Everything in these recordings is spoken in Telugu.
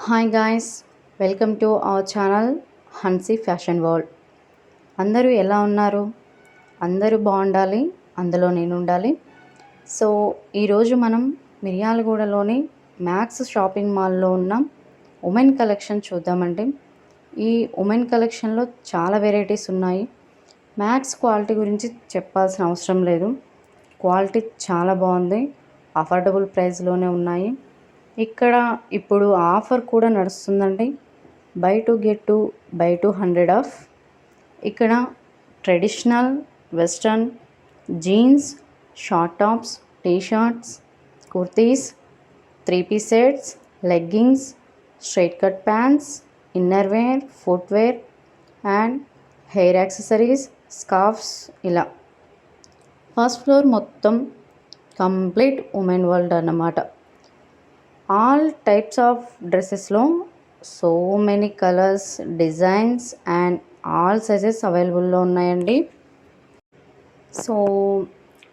Hi guys, welcome to our channel హన్సీ fashion world. అందరూ ఎలా ఉన్నారు? అందరూ బాగుండాలి, అందులో నేను ఉండాలి. సో ఈరోజు మనం మిర్యాలగూడలోని మ్యాక్స్ షాపింగ్ మాల్లో ఉన్న ఉమెన్ కలెక్షన్ చూద్దామండి. ఈ ఉమెన్ కలెక్షన్లో చాలా వెరైటీస్ ఉన్నాయి. మ్యాక్స్ క్వాలిటీ గురించి చెప్పాల్సిన అవసరం లేదు. క్వాలిటీ చాలా బాగుంది, అఫోర్డబుల్ ప్రైస్లోనే ఉన్నాయి. ఇక్కడ ఇప్పుడు ఆఫర్ కూడా నడుస్తుందండి. Buy two get two buy two 100 off. ఇక్కడ traditional, western, jeans, short tops, T-shirts, kurtis, 3-piece sets, leggings, straight cut pants, inner wear, footwear and hair accessories, scarves ఇలా. ఫస్ట్ ఫ్లోర్ మొత్తం కంప్లీట్ ఉమెన్ వరల్డ్ అన్నమాట. ఆల్ టైప్స్ ఆఫ్ డ్రెస్సెస్లో so many colours, designs and all sizes అవైలబుల్లో ఉన్నాయండి. So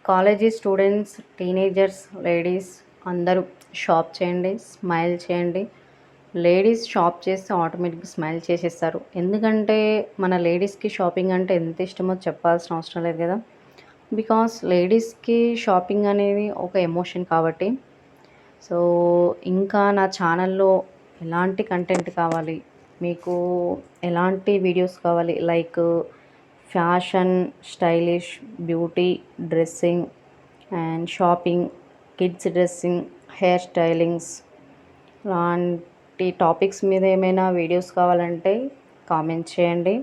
college students, teenagers, ladies అందరూ షాప్ చేయండి, స్మైల్ చేయండి. లేడీస్ షాప్ చేస్తే ఆటోమేటిక్గా స్మైల్ చేసేస్తారు. ఎందుకంటే మన లేడీస్కి షాపింగ్ అంటే ఎంత ఇష్టమో చెప్పాల్సిన అవసరం లేదు కదా. బికాస్ లేడీస్కి షాపింగ్ అనేది ఒక ఎమోషన్ కాబట్టి. సో ఇంకా నా ఛానల్లో ఎలాంటి కంటెంట్ కావాలి, మీకు ఎలాంటి వీడియోస్ కావాలి, like fashion, stylish, beauty, dressing and shopping, kids dressing, hair stylings లాంటి టాపిక్స్ మీద ఏమైనా వీడియోస్ కావాలంటే కామెంట్ చేయండి.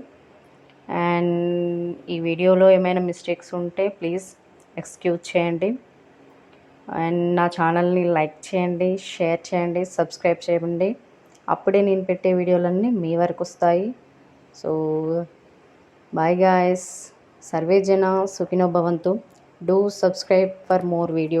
అండ్ ఈ వీడియోలో ఏమైనా మిస్టేక్స్ ఉంటే ప్లీజ్ ఎక్స్క్యూజ్ చేయండి. అండ్ నా ఛానల్ని లైక్ చేయండి, షేర్ చేయండి, సబ్స్క్రైబ్ చేయండి. అప్పుడే నేను పెట్టే వీడియోలన్నీ మీ వరకు వస్తాయి. సో బాయ్ గాయస్, సర్వే జన సుఖినో భవంతు. Do subscribe for more video.